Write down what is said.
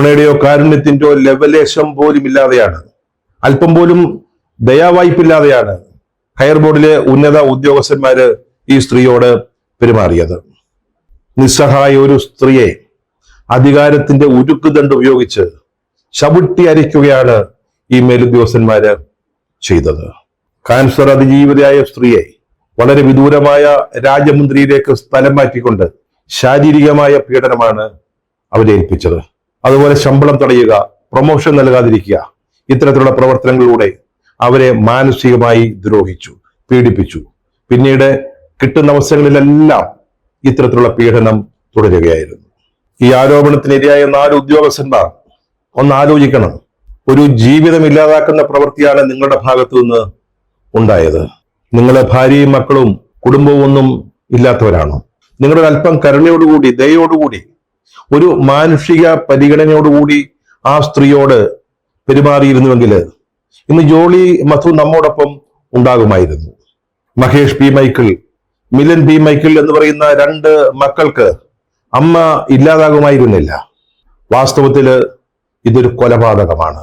കരുണയുടെയോ കാരുണ്യത്തിന്റെയോ ലെവലേശം പോലും ഇല്ലാതെയാണ്, അല്പം പോലും ദയാവായ്പില്ലാതെയാണ് ഹയർ ബോർഡിലെ ഉന്നത ഉദ്യോഗസ്ഥന്മാര് ഈ സ്ത്രീയോട് പെരുമാറിയത്. നിസ്സഹായ ഒരു സ്ത്രീയെ അധികാരത്തിന്റെ ഉരുക്കുദണ്ഡ് ഉപയോഗിച്ച് ചവിട്ടി അരിക്കുകയാണ് ഈ മേലുദ്യോഗസ്ഥന്മാര് ചെയ്തത്. കാൻസർ അതിജീവിതയായ സ്ത്രീയെ വളരെ വിദൂരമായ രാജമുന്ദ്രിയിലേക്ക് സ്ഥലം മാറ്റിക്കൊണ്ട് ശാരീരികമായ പീഡനമാണ് അവരേൽപ്പിച്ചത്. അതുപോലെ ശമ്പളം തടയുക, പ്രൊമോഷൻ നൽകാതിരിക്കുക, ഇത്തരത്തിലുള്ള പ്രവർത്തനങ്ങളിലൂടെ അവരെ മാനസികമായി ദ്രോഹിച്ചു, പീഡിപ്പിച്ചു. പിന്നീട് കിട്ടുന്ന അവസരങ്ങളിലെല്ലാം ഇത്തരത്തിലുള്ള പീഡനം തുടരുകയായിരുന്നു. ഈ ആരോപണത്തിനിരയായ 4 ഉദ്യോഗസ്ഥന്മാർ ഒന്ന് ആലോചിക്കണം. ഒരു ജീവിതം ഇല്ലാതാക്കുന്ന പ്രവൃത്തിയാണ് നിങ്ങളുടെ ഭാഗത്തു നിന്ന് ഉണ്ടായത്. നിങ്ങളെ ഭാര്യയും മക്കളും കുടുംബവും ഒന്നും ഇല്ലാത്തവരാണോ? നിങ്ങളുടെ അല്പം കരുണയോടുകൂടി, ദയോടുകൂടി, ഒരു മാനുഷിക പരിഗണനയോടുകൂടി ആ സ്ത്രീയോട് പെരുമാറിയിരുന്നുവെങ്കിൽ ഇന്ന് ജോളി മധു നമ്മോടൊപ്പം ഉണ്ടാകുമായിരുന്നു. Mahesh P Michael, Milan P Michael എന്ന് പറയുന്ന 2 മക്കൾക്ക് അമ്മ ഇല്ലാതാകുമായിരുന്നില്ല. വാസ്തവത്തില് ഇതൊരു കൊലപാതകമാണ്.